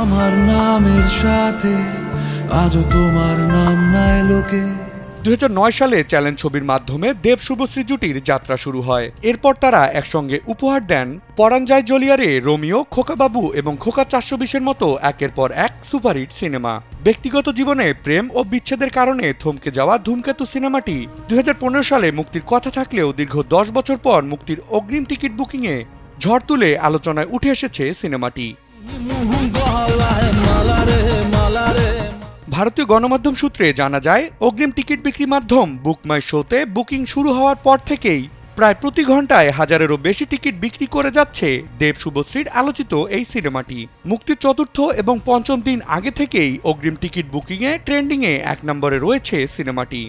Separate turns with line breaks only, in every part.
আমার নামের সাথে আজও তোমার নাম নাই লোকে।
2009 সালে চ্যালেঞ্জ ছবির মাধ্যমে দেব শুভশ্রী জুটির যাত্রা শুরু হয়। এরপর তারা একসঙ্গে উপহার দেন পরাণ যায় জ্বলিয়ারে, রোমিও, খোকাবাবু এবং খোকা 420-এর মতো একের পর এক সুপারহিট সিনেমা। ব্যক্তিগত জীবনে প্রেম ও বিচ্ছেদের কারণে থমকে যাওয়া ধূমকেতু সিনেমাটি 2015 সালে মুক্তির কথা থাকলেও দীর্ঘ 10 বছর পর মুক্তির অগ্রিম টিকিট বুকিংয়ে ঝড় তুলে আলোচনায় উঠে এসেছে সিনেমাটি। ভারতীয় গণমাধ্যম সূত্রে জানা যায়, অগ্রিম টিকিট বিক্রি মাধ্যম বুক মাই শোতে বুকিং শুরু হওয়ার পর থেকেই প্রায় প্রতি ঘন্টায় হাজারেরও বেশি টিকিট বিক্রি করে যাচ্ছে দেব শুভশ্রীর আলোচিত এই সিনেমাটি। মুক্তির চতুর্থ এবং পঞ্চম দিন আগে থেকেই অগ্রিম টিকিট বুকিংয়ে ট্রেন্ডিংয়ে 1 নম্বরে রয়েছে সিনেমাটি।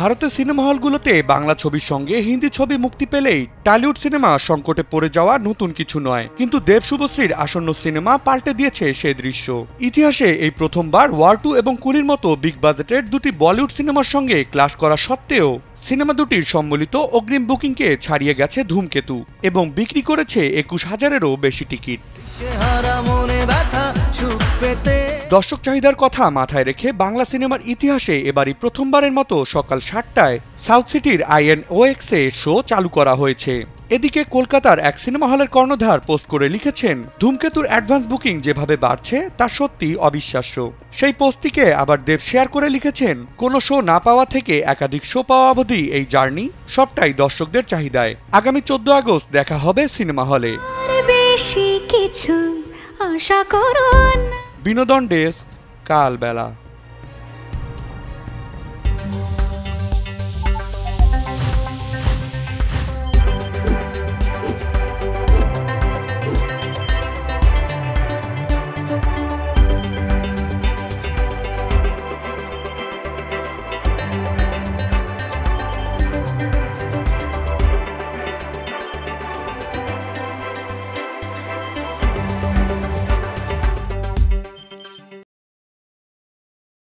ভারতের সিনেমা হলগুলোতে বাংলা ছবির সঙ্গে হিন্দি ছবি মুক্তি পেলেই টলিউড সিনেমা সংকটে পড়ে যাওয়া নতুন কিছু নয়, কিন্তু দেব শুভশ্রীর আসন্ন সিনেমা পাল্টে দিয়েছে সে দৃশ্য। ইতিহাসে এই প্রথমবার ওয়ার 2 এবং কুলির মতো বিগ বাজেটের দুটি বলিউড সিনেমার সঙ্গে ক্লাশ করা সত্ত্বেও সিনেমা দুটির সম্মিলিত অগ্রিম বুকিংকে ছাড়িয়ে গেছে ধূমকেতু এবং বিক্রি করেছে 21,000-এরও বেশি টিকিট। দর্শক চাহিদার কথা মাথায় রেখে বাংলা সিনেমার ইতিহাসে এবারই প্রথমবারের মতো সকাল 7টায় সাউথ সিটির INOX-এ শো চালু করা হয়েছে। এদিকে কলকাতার এক সিনেমা হলের কর্ণধার পোস্ট করে লিখেছেন, ধূমকেতুর অ্যাডভান্স বুকিং যেভাবে বাড়ছে তা সত্যি অবিশ্বাস্য। সেই পোস্টটিকে আবার দেব শেয়ার করে লিখেছেন, কোনো শো না পাওয়া থেকে একাধিক শো পাওয়া অবধি এই জার্নি সবটাই দর্শকদের চাহিদায়। আগামী 14 আগস্ট দেখা হবে সিনেমা হলে। বিনোদন ডেস্ক, কালবেলা।